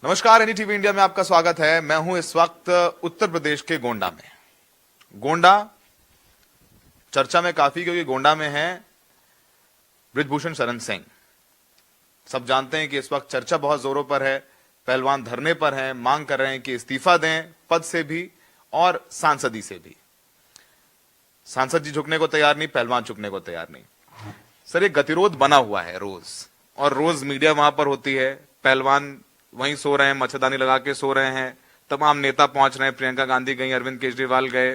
नमस्कार, NDTV India में आपका स्वागत है। मैं हूं इस वक्त उत्तर प्रदेश के गोंडा में। गोंडा चर्चा में काफी, क्योंकि गोंडा में है बृजभूषण शरण सिंह। सब जानते हैं कि इस वक्त चर्चा बहुत जोरों पर है। पहलवान धरने पर हैं, मांग कर रहे हैं कि इस्तीफा दें, पद से भी और सांसदी से भी। सांसद जी झुकने को तैयार नहीं, पहलवान झुकने को तैयार नहीं। सर, एक गतिरोध बना हुआ है रोज, और रोज मीडिया वहां पर होती है। पहलवान वहीं सो रहे हैं, मच्छरदानी लगा के सो रहे हैं। तमाम नेता पहुंच रहे हैं, प्रियंका गांधी गई, अरविंद केजरीवाल गए,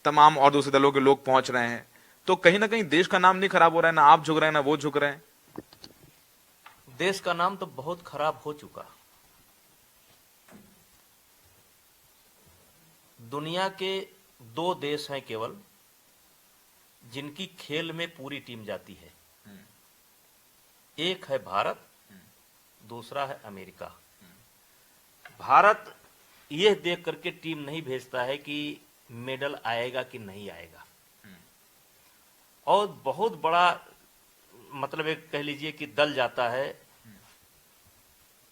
तमाम और दूसरे दलों के लोग पहुंच रहे हैं। तो कहीं ना कहीं देश का नाम नहीं खराब हो रहा है? ना आप झुक रहे हैं, ना वो झुक रहे हैं। देश का नाम तो बहुत खराब हो चुका। दुनिया के दो देश हैं केवल जिनकी खेल में पूरी टीम जाती है। एक है भारत, दूसरा है अमेरिका। भारत यह देख करके टीम नहीं भेजता है कि मेडल आएगा कि नहीं आएगा, और बहुत बड़ा मतलब एक कह लीजिए कि दल जाता है,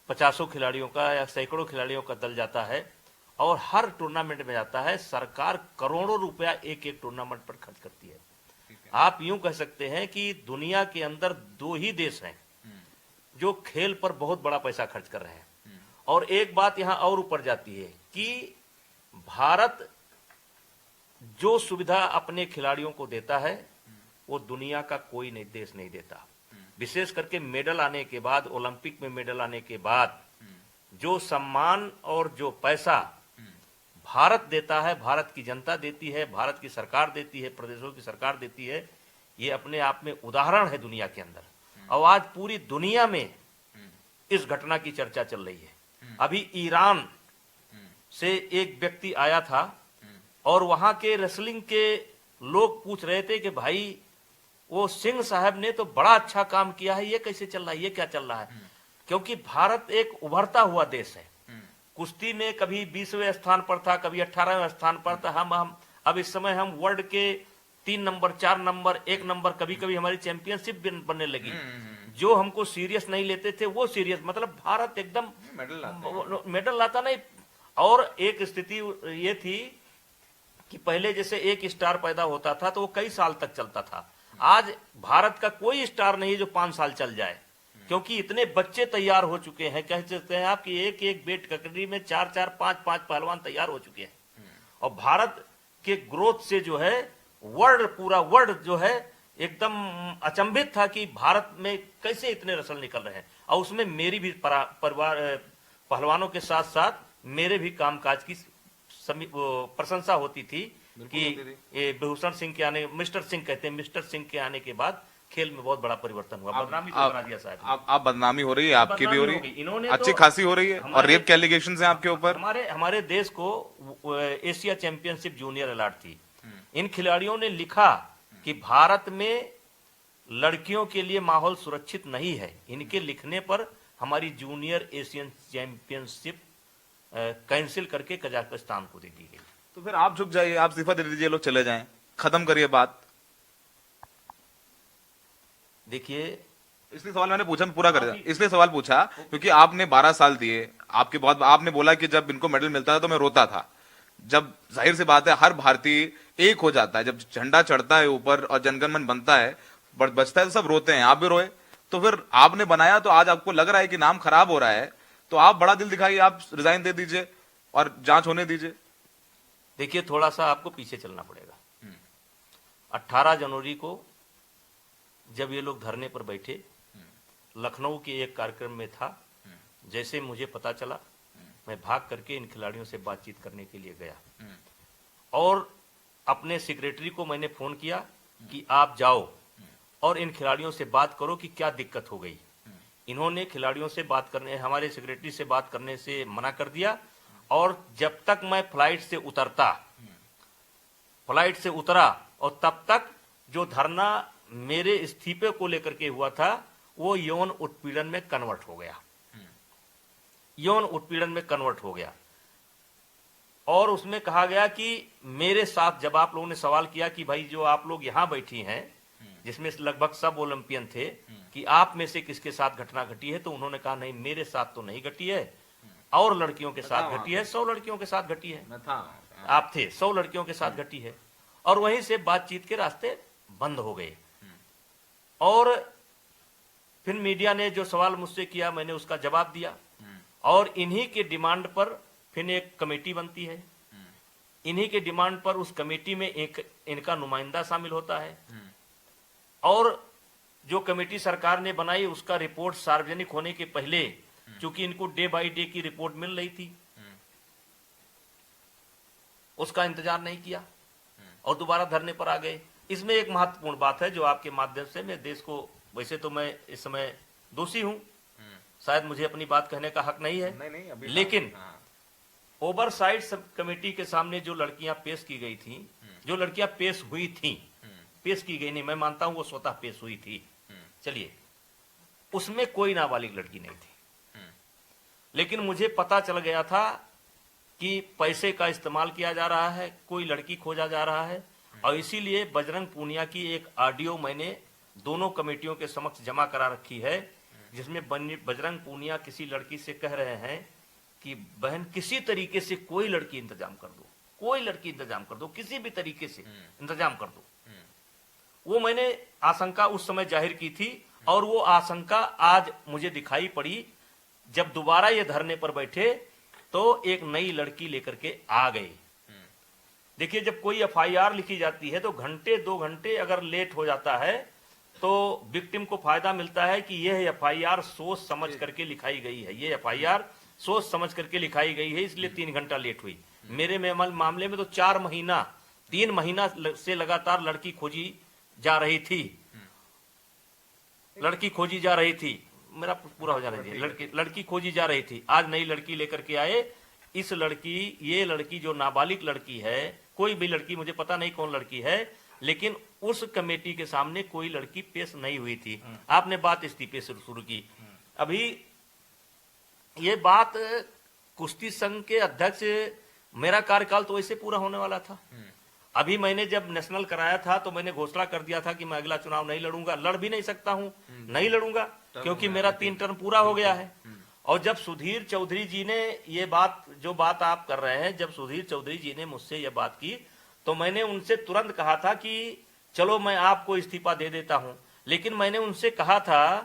50 खिलाड़ियों का या सैकड़ों खिलाड़ियों का दल जाता है, और हर टूर्नामेंट में जाता है। सरकार करोड़ों रुपया एक एक टूर्नामेंट पर खर्च करती है। आप यूं कह सकते हैं कि दुनिया के अंदर दो ही देश हैं जो खेल पर बहुत बड़ा पैसा खर्च कर रहे हैं। और एक बात यहां और ऊपर जाती है कि भारत जो सुविधा अपने खिलाड़ियों को देता है वो दुनिया का कोई नहीं देश नहीं देता। विशेष करके मेडल आने के बाद, ओलंपिक में मेडल आने के बाद जो सम्मान और जो पैसा भारत देता है, भारत की जनता देती है, भारत की सरकार देती है, प्रदेशों की सरकार देती है, ये अपने आप में उदाहरण है दुनिया के अंदर। और आज पूरी दुनिया में इस घटना की चर्चा चल रही है। अभी ईरान से एक व्यक्ति आया था और वहां के रेसलिंग के लोग पूछ रहे थे कि भाई वो सिंह साहब ने तो बड़ा अच्छा काम किया है, ये कैसे चल रहा है, ये क्या चल रहा है? क्योंकि भारत एक उभरता हुआ देश है। कुश्ती में कभी 20वें स्थान पर था, कभी 18वें स्थान पर था। हम अब इस समय हम वर्ल्ड के 3 नंबर, 4 नंबर, 1 नंबर, कभी कभी हमारी चैंपियनशिप बनने लगी। जो हमको सीरियस नहीं लेते थे वो सीरियस, मतलब भारत एकदम मेडल लाता नहीं। और एक स्थिति ये थी कि पहले जैसे एक स्टार पैदा होता था तो वो कई साल तक चलता था। आज भारत का कोई स्टार नहीं जो 5 साल चल जाए, क्योंकि इतने बच्चे तैयार हो चुके हैं। कह सकते हैं आप कि एक एक वेट कैटेगरी में 4-4, 5-5 पहलवान तैयार हो चुके हैं। और भारत के ग्रोथ से जो है पूरा वर्ल्ड जो है एकदम अचंभित था कि भारत में कैसे इतने रसल निकल रहे हैं। और उसमें मेरी भी परिवार पहलवानों के साथ साथ मेरे भी कामकाज की प्रशंसा होती थी कि ये भूषण सिंह के आने, मिस्टर सिंह कहते हैं, मिस्टर सिंह के आने के बाद खेल में बहुत बड़ा परिवर्तन हुआ। बदनामी तो बना दिया साहब। आप बदनामी हो रही है, आपकी भी हो रही है, इन्होंने अच्छी खासी हो रही है, और रेप के एलिगेशंस हैं आपके ऊपर। हमारे देश को एशिया चैंपियनशिप जूनियर अलाट थी। इन खिलाड़ियों ने लिखा कि भारत में लड़कियों के लिए माहौल सुरक्षित नहीं है। इनके लिखने पर हमारी जूनियर एशियन चैंपियनशिप कैंसिल करके कजाकिस्तान को दे दी गई। तो फिर आप झुक जाइए, आप इस्तीफा दे दीजिए, लोग चले जाएं, खत्म करिए बात। देखिए, इसलिए सवाल मैंने पूछा, मैं पूरा कर दिया। इसलिए सवाल पूछा क्योंकि आपने 12 साल दिए, आपने बोला कि जब इनको मेडल मिलता था तो मैं रोता था। जब जाहिर सी बात है हर भारतीय एक हो जाता है, जब झंडा चढ़ता है ऊपर और जनगण मन बनता है, बचता है, तो सब रोते हैं, आप भी रोए। तो फिर आपने बनाया, तो आज आपको लग रहा है कि नाम खराब हो रहा है, तो आप बड़ा दिल दिखाइए, आप रिजाइन दे दीजिए और जांच होने दीजिए। देखिए, थोड़ा सा आपको पीछे चलना पड़ेगा। 18 जनवरी को जब ये लोग धरने पर बैठे, लखनऊ के एक कार्यक्रम में था। जैसे मुझे पता चला, मैं भाग करके इन खिलाड़ियों से बातचीत करने के लिए गया और अपने सेक्रेटरी को मैंने फोन किया कि आप जाओ और इन खिलाड़ियों से बात करो कि क्या दिक्कत हो गई। इन्होंने खिलाड़ियों से बात करने, हमारे सेक्रेटरी से बात करने से मना कर दिया। और जब तक मैं फ्लाइट से उतरा और तब तक जो धरना मेरे इस्तीफे को लेकर के हुआ था वो यौन उत्पीड़न में कन्वर्ट हो गया। और उसमें कहा गया कि मेरे साथ, जब आप लोगों ने सवाल किया कि भाई जो आप लोग यहां बैठी हैं, जिसमें लगभग सब ओलंपियन थे, कि आप में से किसके साथ घटना घटी है, तो उन्होंने कहा नहीं, मेरे साथ तो नहीं घटी है, और लड़कियों के साथ घटी है, 100 लड़कियों के साथ घटी है। मैं था, आप थे, 100 लड़कियों के साथ घटी है। और वहीं से बातचीत के रास्ते बंद हो गए। और फिर मीडिया ने जो सवाल मुझसे किया, मैंने उसका जवाब दिया। और इन्हीं के डिमांड पर फिर एक कमेटी बनती है। इन्हीं के डिमांड पर उस कमेटी में एक इनका नुमाइंदा शामिल होता है। और जो कमेटी सरकार ने बनाई, उसका रिपोर्ट सार्वजनिक होने के पहले, चूंकि इनको डे बाय डे की रिपोर्ट मिल रही थी, उसका इंतजार नहीं किया और दोबारा धरने पर आ गए। इसमें एक महत्वपूर्ण बात है जो आपके माध्यम से मैं देश को, वैसे तो मैं इस समय दोषी हूं, शायद मुझे अपनी बात कहने का हक नहीं है, नहीं, अभी लेकिन ओवरसाइट सब कमेटी के सामने जो लड़कियां पेश की गई थी, जो लड़कियां पेश हुई थी, पेश की गई नहीं, मैं मानता हूं वो स्वतः पेश हुई थी, चलिए, उसमें कोई नाबालिग लड़की नहीं थी। लेकिन मुझे पता चल गया था कि पैसे का इस्तेमाल किया जा रहा है, कोई लड़की खोजा जा रहा है। और इसीलिए बजरंग पूनिया की एक ऑडियो मैंने दोनों कमेटियों के समक्ष जमा करा रखी है, जिसमें बजरंग पूनिया किसी लड़की से कह रहे हैं कि बहन किसी तरीके से कोई लड़की इंतजाम कर दो, कोई लड़की इंतजाम कर दो, किसी भी तरीके से इंतजाम कर दो। वो मैंने आशंका उस समय जाहिर की थी और वो आशंका आज मुझे दिखाई पड़ी जब दोबारा ये धरने पर बैठे तो एक नई लड़की लेकर के आ गए। देखिए, जब कोई एफआईआर लिखी जाती है तो घंटे 2 घंटे अगर लेट हो जाता है तो विक्टिम को फायदा मिलता है कि यह एफआईआर सोच समझ करके लिखाई गई है, ये एफआईआर सोच समझ करके लिखाई गई है, इसलिए 3 घंटा लेट हुई। मेरे मामले में तो 4 महीना 3 महीना से लगातार लड़की खोजी जा रही थी, लड़की खोजी जा रही थी। मेरा पूरा हो जाना चाहिए। लड़की खोजी जा रही थी, आज नई लड़की लेकर के आए। इस लड़की, ये लड़की जो नाबालिग लड़की है, कोई भी लड़की, मुझे पता नहीं कौन लड़की है, लेकिन उस कमेटी के सामने कोई लड़की पेश नहीं हुई थी। आपने बात इस्तीफे से शुरू की। अभी ये बात कुश्ती संघ के अध्यक्ष, मेरा कार्यकाल तो वैसे पूरा होने वाला था। अभी मैंने जब नेशनल कराया था तो मैंने घोषणा कर दिया था कि मैं अगला चुनाव नहीं लड़ूंगा, लड़ भी नहीं सकता हूं, नहीं लड़ूंगा क्योंकि मेरा 3 टर्म पूरा हो गया है। और जब सुधीर चौधरी जी ने ये बात, जो बात आप कर रहे हैं, जब सुधीर चौधरी जी ने मुझसे ये बात की तो मैंने उनसे तुरंत कहा था कि चलो मैं आपको इस्तीफा दे देता हूं। लेकिन मैंने उनसे कहा था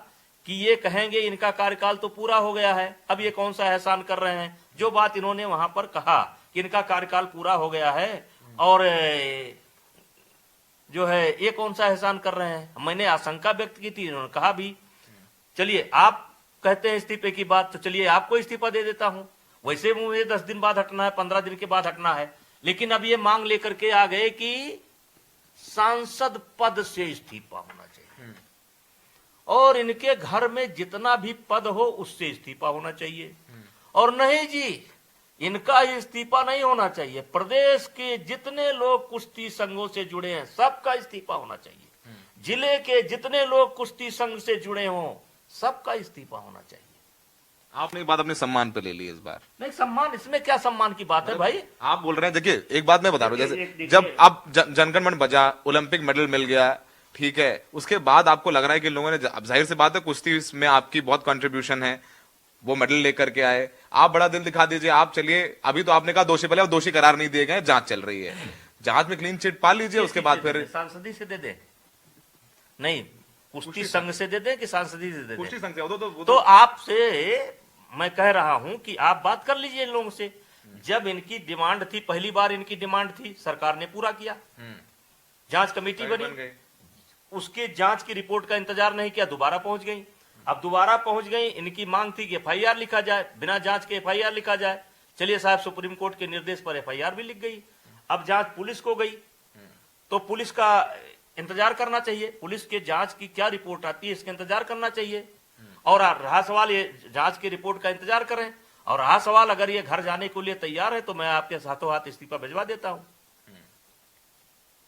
कि ये कहेंगे इनका कार्यकाल तो पूरा हो गया है, अब ये कौन सा एहसान कर रहे हैं। जो बात इन्होंने वहां पर कहा कि इनका कार्यकाल पूरा हो गया है और जो है ये कौन सा एहसान कर रहे हैं, मैंने आशंका व्यक्त की थी, इन्होंने कहा भी। चलिए, आप कहते हैं इस्तीफे की बात, तो चलिए आपको इस्तीफा दे देता हूं। वैसे मुझे 10 दिन बाद हटना है, 15 दिन के बाद हटना है, लेकिन अब ये मांग लेकर के आ गए कि सांसद पद से इस्तीफा होना चाहिए और इनके घर में जितना भी पद हो उससे इस्तीफा होना चाहिए। और नहीं जी, इनका इस्तीफा नहीं होना चाहिए, प्रदेश के जितने लोग कुश्ती संघों से जुड़े हैं सबका इस्तीफा होना चाहिए। जिले के जितने लोग कुश्ती संघ से जुड़े हों सबका इस्तीफा होना चाहिए। आपने एक बात अपने सम्मान पे ले ली इस बार। नहीं, सम्मान, इसमें क्या सम्मान की बात है भाई? आप बोल रहे हैं, देखिए एक बात मैं बता रहा हूं, जैसे जब आप जनगण मन बजा, ओलंपिक मेडल मिल गया, ठीक है, उसके बाद आपको लग रहा है कि लोगों ने, अब जाहिर सी बात है कुश्ती में आपकी बहुत कंट्रीब्यूशन है, वो मेडल लेकर के आए, आप बड़ा दिल दिखा दीजिए, आप चलिए, अभी तो आपने कहा दोषी, पहले दोषी करार नहीं दिए गए, जांच चल रही है, जांच में क्लीन चिट पा लीजिए, उसके बाद फिर सांसदी से दे दे, नहीं कुश्ती संघ से दे दे कि सांसदी से दे कुश्ती दे। संघ से तो आपसे मैं कह रहा हूं कि आप बात कर लीजिए इन लोगों से। जब इनकी डिमांड थी, पहली बार इनकी डिमांड थी, सरकार ने पूरा किया, जांच कमेटी बनी, उसके जांच की रिपोर्ट का इंतजार नहीं किया, दोबारा पहुंच गई। अब दोबारा पहुंच गई, इनकी मांग थी कि एफआईआर लिखा जाए, बिना जांच के एफआईआर लिखा जाए। चलिए साहब, सुप्रीम कोर्ट के निर्देश पर एफआईआर भी लिख गई। अब जांच पुलिस को गई तो पुलिस का इंतजार करना चाहिए, पुलिस के जांच की क्या रिपोर्ट आती है इसका इंतजार करना चाहिए। और रहा सवाल, ये जांच की रिपोर्ट का इंतजार करें, और रहा सवाल अगर ये घर जाने के लिए तैयार है तो मैं आपके हाथों हाथ इस्तीफा भिजवा देता हूं।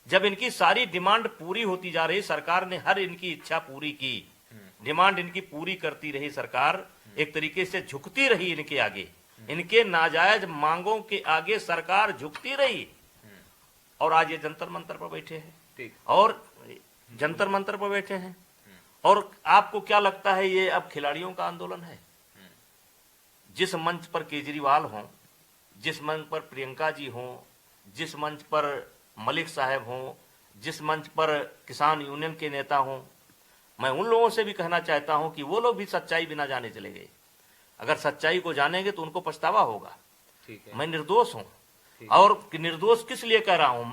जब इनकी सारी डिमांड पूरी होती जा रही, सरकार ने हर इनकी इच्छा पूरी की, डिमांड इनकी पूरी करती रही सरकार, एक तरीके से झुकती रही इनके आगे, इनके नाजायज मांगों के आगे सरकार झुकती रही। और आज ये जंतर मंतर पर बैठे हैं, और जंतर मंतर पर बैठे हैं। और आपको क्या लगता है ये अब खिलाड़ियों का आंदोलन है? जिस मंच पर केजरीवाल हों, जिस मंच पर प्रियंका जी हों, जिस मंच पर मलिक साहब हों, जिस मंच पर किसान यूनियन के नेता हों, मैं उन लोगों से भी कहना चाहता हूं कि वो लोग भी सच्चाई बिना जाने चले गए। अगर सच्चाई को जानेंगे तो उनको पछतावा होगा। ठीक है। मैं निर्दोष हूं, और निर्दोष किस लिए कह रहा हूं,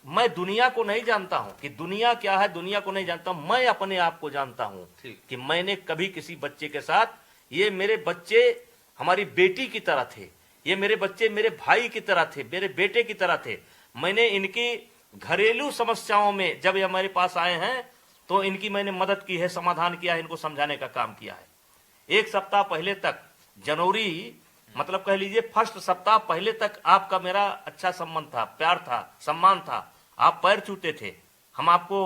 मैं दुनिया को नहीं जानता हूं कि दुनिया क्या है, दुनिया को नहीं जानता हूं, मैं अपने आप को जानता हूं कि मैंने कभी किसी बच्चे के साथ, ये मेरे बच्चे हमारी बेटी की तरह थे, ये मेरे बच्चे मेरे भाई की तरह थे, मेरे बेटे की तरह थे। मैंने इनकी घरेलू समस्याओं में जब ये हमारे पास आए हैं तो इनकी मैंने मदद की है, समाधान किया है, इनको समझाने का काम किया है। एक सप्ताह पहले तक, जनवरी मतलब कह लीजिए फर्स्ट सप्ताह पहले तक आपका मेरा अच्छा संबंध था, प्यार था, सम्मान था। आप पैर छूते थे, हम आपको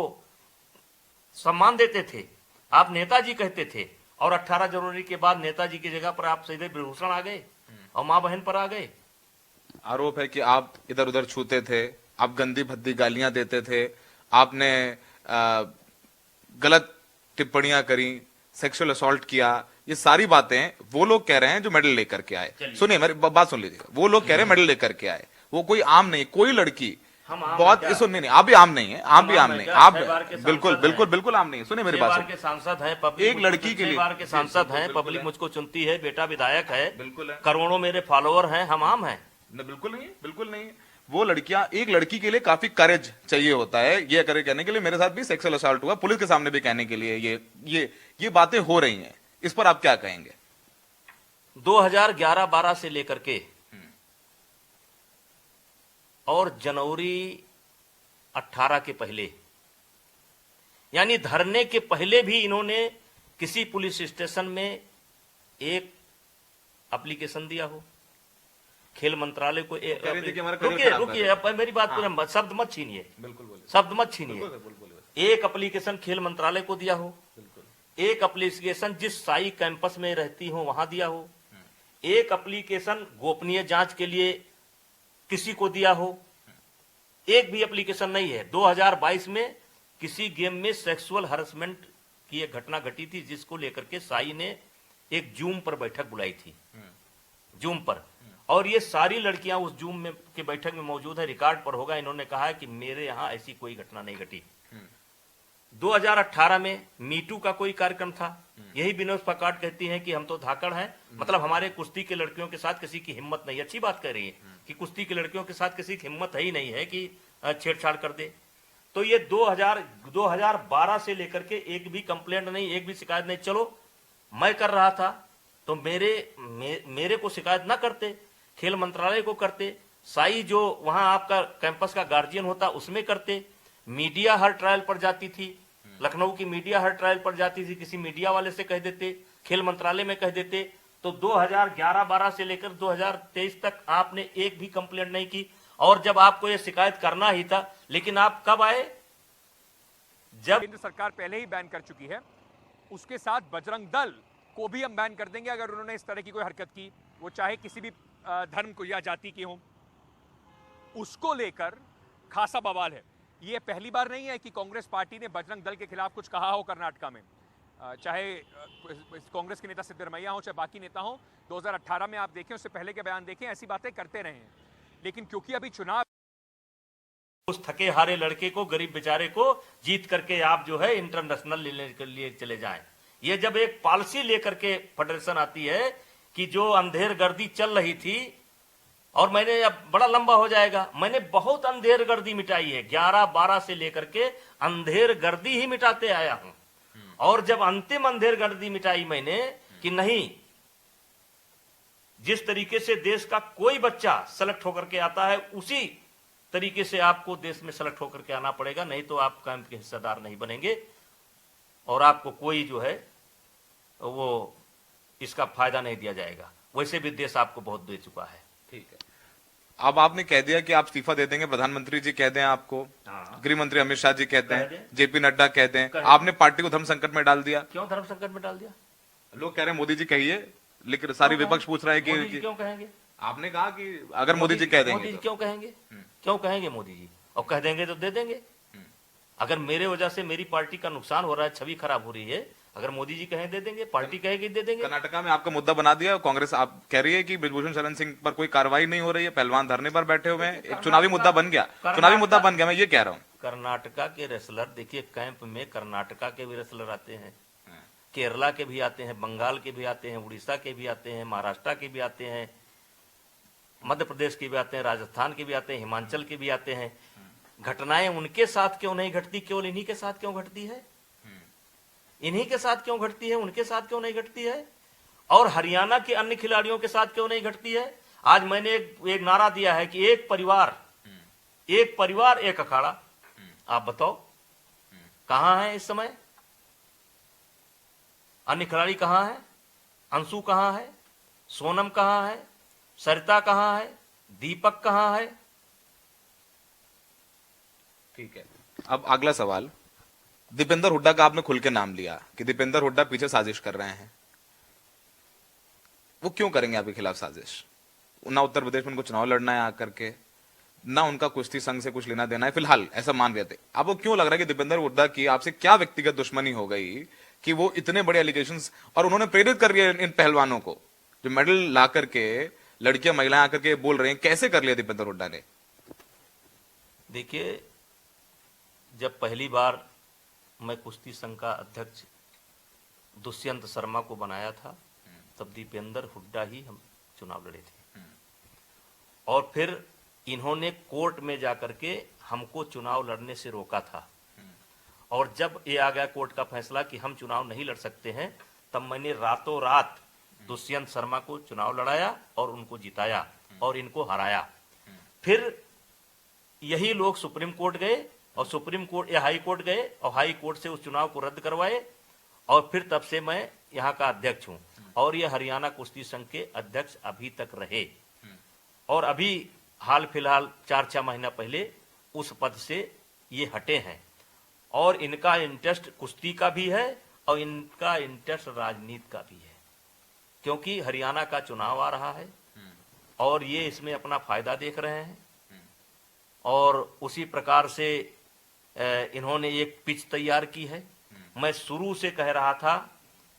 सम्मान देते थे, आप नेताजी कहते थे, और 18 जनवरी के बाद नेताजी की जगह पर आप सीधे विभूषण आ गए और मां बहन पर आ गए। आरोप है कि आप इधर उधर छूते थे, आप गंदी भद्दी गालियां देते थे, आपने गलत टिप्पणियां करी, सेक्सुअल असॉल्ट किया। ये सारी बातें वो लोग कह रहे हैं जो मेडल लेकर के आए। सुनिए मेरी बात सुन लीजिए, वो लोग कह रहे हैं मेडल लेकर के आए, वो कोई आम नहीं, कोई लड़की बहुत सुनिए नहीं, आप भी आम नहीं है, आप भी आम नहीं, आप बिल्कुल बिल्कुल बिल्कुल आम नहीं है। सुनिए मेरी बात, के सांसद हैं, पब्लिक एक लड़की के लिए के सांसद हैं, पब्लिक मुझको चुनती है, बेटा विधायक है, बिल्कुल है, करोड़ों मेरे फॉलोअर हैं, हम आम हैं। बिल्कुल नहीं है, बिल्कुल नहीं है। वो लड़कियां, एक लड़की के लिए काफी करेज चाहिए होता है ये करे कहने के लिए। मेरे साथ भी सेक्सुअल असॉल्ट हुआ, पुलिस के सामने भी कहने के लिए ये बातें हो रही हैं। इस पर आप क्या कहेंगे? 2011-12 से लेकर के और जनवरी 18 के पहले, यानी धरने के पहले भी इन्होंने किसी पुलिस स्टेशन में एक एप्लीकेशन दिया हो, खेल मंत्रालय को रुकिए अब मेरी बात पूरा, शब्द मत छीनिए, शब्द मत छीनिए। एक एप्लीकेशन खेल मंत्रालय को दिया हो, एक एप्लीकेशन जिस साई कैंपस में रहती हो वहां दिया हो, एक एप्लीकेशन गोपनीय जांच के लिए किसी को दिया हो, एक भी एप्लीकेशन नहीं है। 2022 में किसी गेम में सेक्सुअल हरासमेंट की एक घटना घटी थी, जिसको लेकर के साई ने एक जूम पर बैठक बुलाई थी, जूम पर, और ये सारी लड़कियां उस जूम में के बैठक में मौजूद है, रिकॉर्ड पर होगा। इन्होंने कहा है कि मेरे यहां ऐसी कोई घटना नहीं घटी। 2018 में मीटू का कोई कार्यक्रम था, यही विनोद फोगाट कहती हैं कि हम तो धाकड़ हैं, मतलब हमारे कुश्ती के लड़कियों के साथ किसी की हिम्मत नहीं। अच्छी बात कह रही है कि कुश्ती के लड़कियों के साथ किसी की हिम्मत ही नहीं है कि छेड़छाड़ कर दे। तो ये 2012 से लेकर के एक भी कंप्लेंट नहीं, एक भी शिकायत नहीं। चलो मैं कर रहा था तो मेरे को शिकायत ना करते, खेल मंत्रालय को करते, साई जो वहां आपका कैंपस का गार्जियन होता उसमें करते, मीडिया हर ट्रायल पर जाती थी, लखनऊ की मीडिया हर ट्रायल पर जाती थी, किसी मीडिया वाले से कह देते, खेल मंत्रालय में कह देते। तो 2011-12 से लेकर 2023 तक आपने एक भी कंप्लेंट नहीं की। और जब आपको ये शिकायत करना ही था, लेकिन आप कब आए? जब केंद्र सरकार पहले ही बैन कर चुकी है, उसके साथ बजरंग दल को भी हम बैन कर देंगे अगर उन्होंने इस तरह की कोई हरकत की, वो चाहे किसी भी धर्म को या जाति की हो। उसको लेकर खासा बवाल है। ये पहली बार नहीं है कि कांग्रेस पार्टी ने बजरंग दल के खिलाफ कुछ कहा हो कर्नाटका में, चाहे कांग्रेस के नेता सिद्धरमैया हो चाहे बाकी नेता हो। 2018 में आप देखें, उससे पहले के बयान देखें, ऐसी बातें करते रहे हैं। लेकिन क्योंकि अभी चुनाव, उस थके हारे लड़के को, गरीब बेचारे को जीत करके आप जो है इंटरनेशनल लेने के लिए चले जाएं। ये जब एक पॉलिसी लेकर के फेडरेशन आती है कि जो अंधेर गर्दी चल रही थी, और मैंने, अब बड़ा लंबा हो जाएगा, मैंने बहुत अंधेर गर्दी मिटाई है, 11-12 से लेकर के अंधेर गर्दी ही मिटाते आया हूं। और जब अंतिम अंधेर गर्दी मिटाई मैंने कि नहीं, जिस तरीके से देश का कोई बच्चा सेलेक्ट होकर के आता है, उसी तरीके से आपको देश में सेलेक्ट होकर के आना पड़ेगा, नहीं तो आप कैंप के हिस्सेदार नहीं बनेंगे और आपको कोई जो है वो इसका फायदा नहीं दिया जाएगा। वैसे भी देश आपको बहुत दे चुका है। ठीक है, अब आपने कह दिया कि आप इस्तीफा दे देंगे, प्रधानमंत्री जी कहते हैं आपको, गृह मंत्री अमित शाह जी कहते हैं, जेपी नड्डा कहते हैं, आपने पार्टी को धर्म संकट में डाल दिया। क्यों धर्म संकट में डाल दिया? लोग कह रहे हैं मोदी जी कहिए, लेकिन सारी विपक्ष पूछ रहा है कि क्यों कहेंगे? आपने कहा कि अगर मोदी जी कह देंगे, मोदी जी क्यों कहेंगे? क्यों कहेंगे मोदी जी? और कह देंगे तो दे देंगे। अगर मेरे वजह से मेरी पार्टी का नुकसान हो रहा है, छवि खराब हो रही है, अगर मोदी जी कहें दे देंगे, पार्टी कहेगी दे देंगे। कर्नाटका में आपका मुद्दा बना दिया कांग्रेस, आप कह रही है कि ब्रिजभूषण शरण सिंह पर कोई कार्रवाई नहीं हो रही है, पहलवान धरने पर बैठे हुए हैं, एक चुनावी मुद्दा बन गया, चुनावी मुद्दा बन गया, मैं ये कह रहा हूँ। कर्नाटका के रेसलर देखिए, कैंप में कर्नाटका के भी रेसलर आते हैं, केरला के भी आते हैं, बंगाल के भी आते हैं, उड़ीसा के भी आते हैं, महाराष्ट्र के भी आते हैं, मध्य प्रदेश के भी आते हैं, राजस्थान के भी आते हैं, हिमाचल के भी आते हैं। घटनाएं उनके साथ क्यों नहीं घटती, केवल इन्हीं के साथ क्यों घटती है? इन्हीं के साथ क्यों घटती है, उनके साथ क्यों नहीं घटती है? और हरियाणा के अन्य खिलाड़ियों के साथ क्यों नहीं घटती है? आज मैंने एक नारा दिया है कि एक परिवार एक अखाड़ा। आप बताओ कहां है इस समय? अन्य खिलाड़ी कहां है? अंशु कहां है? सोनम कहां है? सरिता कहां है? दीपक कहां है? ठीक है, अब अगला सवाल, दीपेंद्र हुड्डा का आपने खुल के नाम लिया कि दीपेंद्र हुड्डा पीछे साजिश कर रहे हैं। वो क्यों करेंगे आपके खिलाफ साजिश? ना उत्तर प्रदेश में उनको चुनाव लड़ना है आकर के, ना उनका कुश्ती संघ से कुछ लेना देना है, फिलहाल ऐसा मान रहे थे। आपको क्यों लग रहा है कि दीपेंद्र हुड्डा की आपसे क्या व्यक्तिगत दुश्मनी हो गई कि वो इतने बड़े एलिगेशंस, और उन्होंने प्रेरित कर दिया इन पहलवानों को जो मेडल ला करके लड़कियां महिलाएं आकर के बोल रहे हैं, कैसे कर लिया दीपेंद्र हुड्डा ने? देखिए, जब पहली बार मैं कुश्ती संघ का अध्यक्ष दुष्यंत शर्मा को बनाया था, तब दीपेंद्र हुड्डा ही हम चुनाव लड़े थे। और फिर इन्होंने कोर्ट में जाकर के हमको चुनाव लड़ने से रोका था। और जब ये आ गया कोर्ट का फैसला कि हम चुनाव नहीं लड़ सकते हैं, तब मैंने रातों रात दुष्यंत शर्मा को चुनाव लड़ाया और उनको जिताया और इनको हराया। फिर यही लोग सुप्रीम कोर्ट गए और सुप्रीम कोर्ट या हाई कोर्ट गए और हाई कोर्ट से उस चुनाव को रद्द करवाए, और फिर तब से मैं यहाँ का अध्यक्ष हूँ और ये हरियाणा कुश्ती संघ के अध्यक्ष अभी तक रहे। और अभी हाल फिलहाल 4-6 महीना पहले उस पद से ये हटे हैं। और इनका इंटरेस्ट कुश्ती का भी है और इनका इंटरेस्ट राजनीति का भी है, क्योंकि हरियाणा का चुनाव आ रहा है और ये इसमें अपना फायदा देख रहे हैं। और उसी प्रकार से इन्होंने एक पिच तैयार की है। मैं शुरू से कह रहा था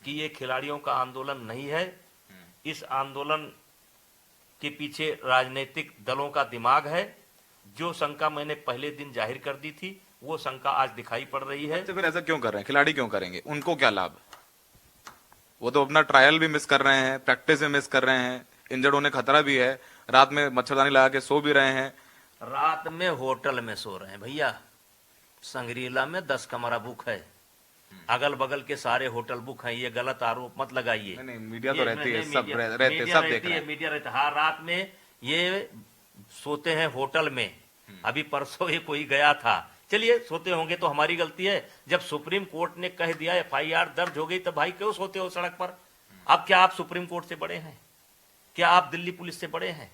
कि ये खिलाड़ियों का आंदोलन नहीं है, इस आंदोलन के पीछे राजनीतिक दलों का दिमाग है। जो शंका मैंने पहले दिन जाहिर कर दी थी, वो शंका आज दिखाई पड़ रही है। तो फिर ऐसा क्यों कर रहे हैं? खिलाड़ी क्यों करेंगे? उनको क्या लाभ? वो तो अपना ट्रायल भी मिस कर रहे हैं, प्रैक्टिस भी मिस कर रहे हैं, इंजर्ड होने खतरा भी है, रात में मच्छरदानी लगा के सो भी रहे हैं। रात में होटल में सो रहे हैं भैया, संग्रीला में 10 कमरा बुक है, अगल बगल के सारे होटल बुक हैं। ये गलत आरोप मत लगाइए। नहीं, मीडिया तो रहती है, सब मीडिया देख रहे हैं। मीडिया रहता है। हाँ, रात में ये सोते हैं होटल में। अभी परसों ही कोई गया था, चलिए सोते होंगे तो हमारी गलती है। जब सुप्रीम कोर्ट ने कह दिया, FIR दर्ज हो गई, तब भाई क्यों सोते हो सड़क पर? अब क्या आप सुप्रीम कोर्ट से बड़े हैं? क्या आप दिल्ली पुलिस से बड़े हैं?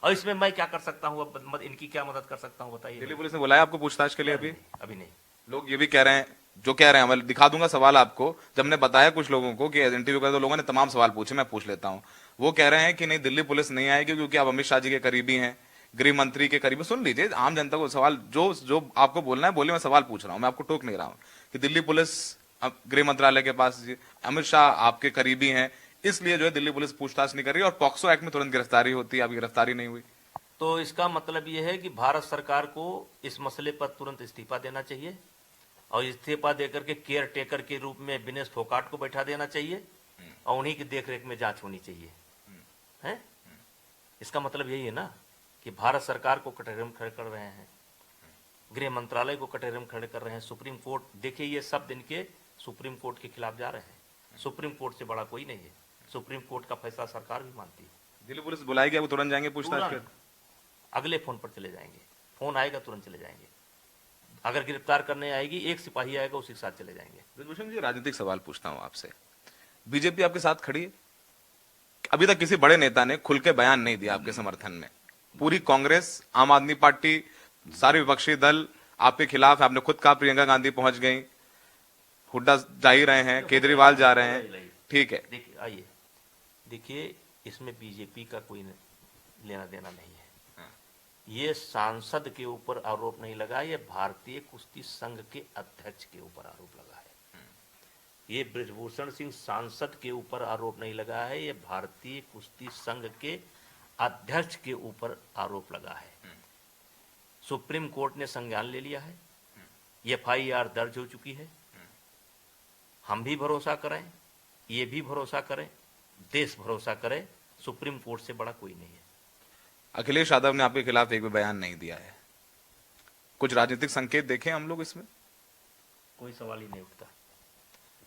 और इसमें मैं क्या कर सकता हूँ? अब इनकी क्या मदद कर सकता हूँ बताइए। दिल्ली पुलिस ने बुलाया आपको पूछताछ के लिए? अभी नहीं। लोग ये भी कह रहे हैं, जो कह रहे हैं, मैं दिखा दूंगा सवाल आपको। जब हमने बताया कुछ लोगों को कि इंटरव्यू कर, तो लोगों ने तमाम सवाल पूछे, मैं पूछ लेता हूँ। वो कह रहे हैं कि नहीं, दिल्ली पुलिस नहीं आएगी क्योंकि आप अमित शाह जी के करीबी हैं, गृह मंत्री के करीबी। सुन लीजिए, आम जनता को सवाल जो आपको बोलना है बोलिए, मैं सवाल पूछ रहा हूँ, मैं आपको टोक नहीं रहा हूँ कि दिल्ली पुलिस गृह मंत्रालय के पास, अमित शाह आपके करीबी हैं, इसलिए जो है दिल्ली पुलिस पूछताछ नहीं कर रही और पॉक्सो एक्ट में तुरंत गिरफ्तारी होती है, आपकी गिरफ्तारी नहीं हुई। तो इसका मतलब यह है कि भारत सरकार को इस मसले पर तुरंत इस्तीफा देना चाहिए और इस्तीफा देकर के केयर टेकर के रूप में विनेश फोगाट को बैठा देना चाहिए और उन्हीं की देखरेख में जांच होनी चाहिए। है, इसका मतलब यही है ना कि भारत सरकार को कटघरे में खड़े कर रहे हैं, गृह मंत्रालय को कटघरे में खड़े कर रहे हैं, सुप्रीम कोर्ट। देखिए, ये सब दिन के सुप्रीम कोर्ट के खिलाफ जा रहे हैं। सुप्रीम कोर्ट से बड़ा कोई नहीं है, सुप्रीम कोर्ट का फैसला सरकार भी मानती है। दिल्ली पुलिस बुलाएगी, आपको तुरंत जाएंगे पूछताछ कर? अगले फोन पर चले जाएंगे, फोन आएगा तुरंत चले जाएंगे। अगर गिरफ्तार करने आएगी, एक सिपाही आएगा, उसी के साथ चले जाएंगे। ब्रिजभूषण जी, राजनीतिक सवाल पूछता हूं आपसे। बीजेपी आपके साथ खड़ी है? अभी तक किसी बड़े नेता ने खुल के बयान नहीं दिया आपके समर्थन में। पूरी कांग्रेस, आम आदमी पार्टी, सारे विपक्षी दल आपके खिलाफ है। आपने खुद कहा प्रियंका गांधी पहुंच गई, हुड्डा जा ही रहे हैं, केजरीवाल जा रहे हैं, ठीक है। देखिए, आइए देखिए, इसमें बीजेपी का कोई लेना देना नहीं है। ये सांसद के ऊपर आरोप नहीं लगा, ये भारतीय कुश्ती संघ के अध्यक्ष के ऊपर आरोप लगा है। ये ब्रिजभूषण सिंह सांसद के ऊपर आरोप नहीं लगा है, ये भारतीय कुश्ती संघ के अध्यक्ष के ऊपर आरोप लगा है। सुप्रीम कोर्ट ने संज्ञान ले लिया है, एफआईआर दर्ज हो चुकी है। हम भी भरोसा करें, ये भी भरोसा करें, देश भरोसा करे, सुप्रीम कोर्ट से बड़ा कोई नहीं है। अखिलेश यादव ने आपके खिलाफ एक भी बयान नहीं दिया है, कुछ राजनीतिक संकेत देखे हम लोग इसमें? कोई सवाल ही नहीं उठता।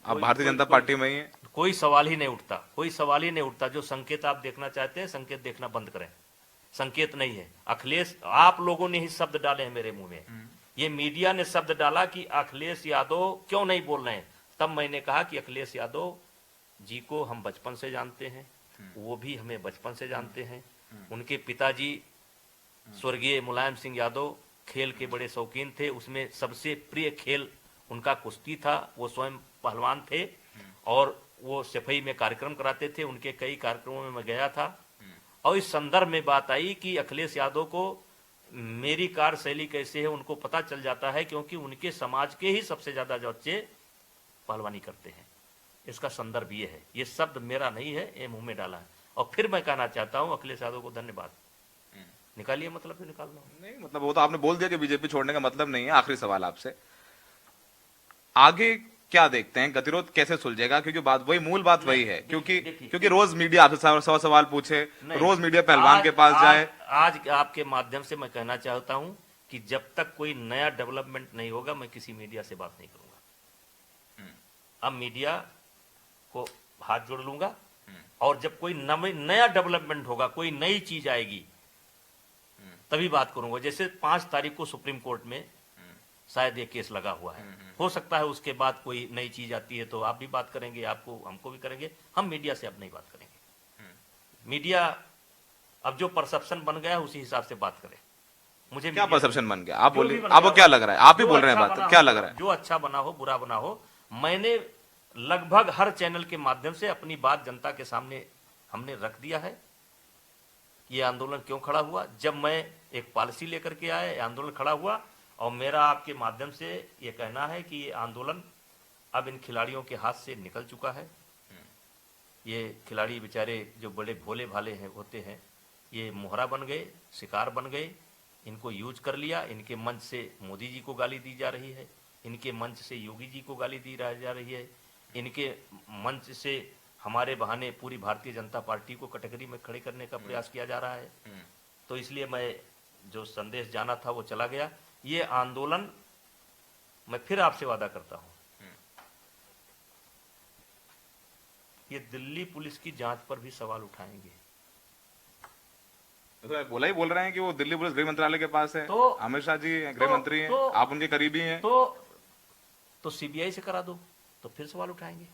आप भारतीय जनता पार्टी में ही हैं? कोई सवाल ही नहीं उठता, कोई सवाल ही नहीं उठता। जो संकेत आप देखना चाहते हैं, संकेत देखना बंद करें। संकेत नहीं है। अखिलेश, आप लोगों ने ही शब्द डाले हैं मेरे मुंह में। ये मीडिया ने शब्द डाला कि अखिलेश यादव क्यों नहीं बोल रहे हैं, तब मैंने कहा कि अखिलेश यादव जी को हम बचपन से जानते हैं, वो भी हमें बचपन से जानते हैं। उनके पिताजी स्वर्गीय मुलायम सिंह यादव खेल के बड़े शौकीन थे, उसमें सबसे प्रिय खेल उनका कुश्ती था। वो स्वयं पहलवान थे और वो सफाई में कार्यक्रम कराते थे। उनके कई कार्यक्रमों में मैं गया था और इस संदर्भ में बात आई कि अखिलेश यादव को मेरी कार्यशैली कैसे है उनको पता चल जाता है, क्योंकि उनके समाज के ही सबसे ज्यादा बच्चे पहलवानी करते हैं। इसका संदर्भ ये है, ये शब्द मेरा नहीं है, ये मुंह में डाला है। और फिर मैं कहना चाहता हूं अखिलेश यादव को धन्यवाद। निकालिए, मतलब भी निकालना नहीं, मतलब वो तो आपने बोल दिया कि बीजेपी छोड़ने का मतलब नहीं है। आखिरी सवाल आपसे, आगे क्या देखते हैं, गतिरोध कैसे सुलझेगा? क्योंकि बात वही, मूल बात वही है, क्योंकि रोज मीडिया आपसे सवाल पूछे, रोज मीडिया पहलवान के पास जाए। आज आपके माध्यम से मैं कहना चाहता हूं कि जब तक कोई नया डेवलपमेंट नहीं होगा, मैं किसी मीडिया से बात नहीं करूंगा। अब मीडिया को हाथ जोड़ लूंगा और जब कोई नया डेवलपमेंट होगा, कोई नई चीज आएगी, तभी बात करूंगा। जैसे 5 तारीख को सुप्रीम कोर्ट में शायद ये केस लगा हुआ है, हो सकता है उसके बाद कोई नई चीज आती है तो आप भी बात करेंगे, आपको हमको भी करेंगे। हम मीडिया से अब नहीं बात करेंगे। मीडिया अब जो परसेप्शन बन गया है उसी हिसाब से बात करे। मुझे क्या परसेप्शन बन गया, आप बोलिए, आपको क्या लग रहा है? आप ही बोल रहे हैं बात, क्या लग रहा है? जो अच्छा बना हो, बुरा बना हो, मैंने लगभग हर चैनल के माध्यम से अपनी बात जनता के सामने हमने रख दिया है। ये आंदोलन क्यों खड़ा हुआ, जब मैं एक पॉलिसी लेकर के आया, ये आंदोलन खड़ा हुआ। और मेरा आपके माध्यम से ये कहना है कि ये आंदोलन अब इन खिलाड़ियों के हाथ से निकल चुका है। ये खिलाड़ी बेचारे जो बड़े भोले भाले हैं होते हैं, ये मोहरा बन गए, शिकार बन गए, इनको यूज कर लिया। इनके मंच से मोदी जी को गाली दी जा रही है, इनके मंच से योगी जी को गाली दी जा रही है, इनके मंच से हमारे बहाने पूरी भारतीय जनता पार्टी को कटघरे में खड़े करने का प्रयास किया जा रहा है। तो इसलिए मैं जो संदेश जाना था वो चला गया। ये आंदोलन, मैं फिर आपसे वादा करता हूं, ये दिल्ली पुलिस की जांच पर भी सवाल उठाएंगे। तो बोला ही बोल रहे हैं कि वो दिल्ली पुलिस गृह मंत्रालय के पास है, तो अमित शाह जी गृह मंत्री हैं, आप उनके करीबी हैं, तो सीबीआई से करा दो, तो फिर सवाल उठाएंगे।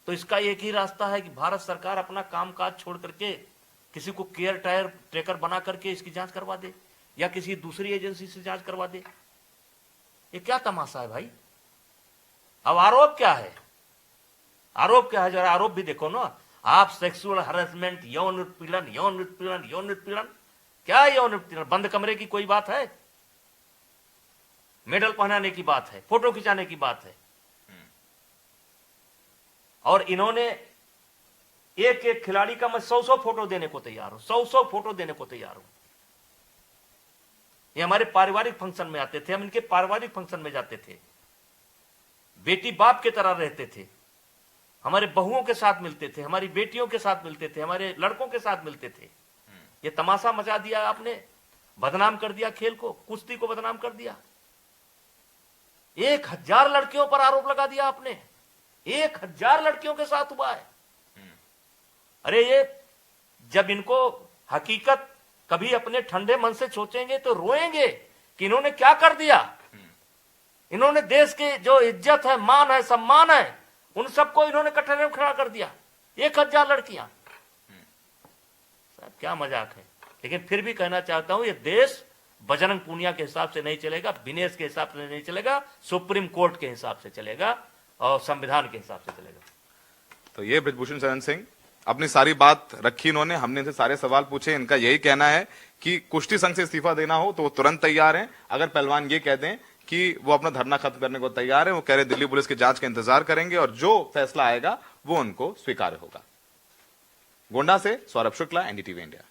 तो इसका एक ही रास्ता है कि भारत सरकार अपना कामकाज छोड़ करके किसी को केयर टेकर बना करके इसकी जांच करवा दे, या किसी दूसरी एजेंसी से जांच करवा दे। ये क्या तमाशा है भाई? अब आरोप क्या है, आरोप क्या है, जरा आरोप भी देखो ना आप। सेक्सुअल हरेसमेंट, यौन उत्पीड़न, यौन उत्पीड़न, यौन उत्पीड़न, क्या यौन उत्पीड़न? बंद कमरे की कोई बात है? मेडल पहनाने की बात है, फोटो खिंचाने की बात है। और इन्होंने एक एक खिलाड़ी का मैं 100 फोटो देने को तैयार हूं, 100 फोटो देने को तैयार हूं। ये हमारे पारिवारिक फंक्शन में आते थे, हम इनके पारिवारिक फंक्शन में जाते थे, बेटी बाप की तरह रहते थे, हमारे बहुओं के साथ मिलते थे, हमारी बेटियों के साथ मिलते थे, हमारे लड़कों के साथ मिलते थे। ये तमाशा मचा दिया आपने, बदनाम कर दिया खेल को, कुश्ती को बदनाम कर दिया। 1000 लड़कियों पर आरोप लगा दिया आपने, 1000 लड़कियों के साथ हुआ है। अरे ये जब इनको हकीकत कभी अपने ठंडे मन से सोचेंगे तो रोएंगे कि इन्होंने क्या कर दिया। इन्होंने देश की जो इज्जत है, मान है, सम्मान है, उन सबको इन्होंने कटघरे में खड़ा कर दिया। 1000 लड़कियां, साहब क्या मजाक है। लेकिन फिर भी कहना चाहता हूं, ये देश बजरंग पूनिया के हिसाब से नहीं चलेगा, विनेश के हिसाब से नहीं चलेगा, सुप्रीम कोर्ट के हिसाब से चलेगा और संविधान के हिसाब से चलेगा। तो ये ब्रिजभूषण शरण सिंह अपनी सारी बात रखी इन्होंने, हमने इनसे सारे सवाल पूछे। इनका यही कहना है कि कुश्ती संघ से इस्तीफा देना हो तो वो तुरंत तैयार हैं, अगर पहलवान ये कह दें कि वो अपना धरना खत्म करने को तैयार है। वो कह रहे दिल्ली पुलिस की जांच का इंतजार करेंगे और जो फैसला आएगा वो उनको स्वीकार्य होगा। गोंडा से सौरभ शुक्ला, एनडीटीवी इंडिया।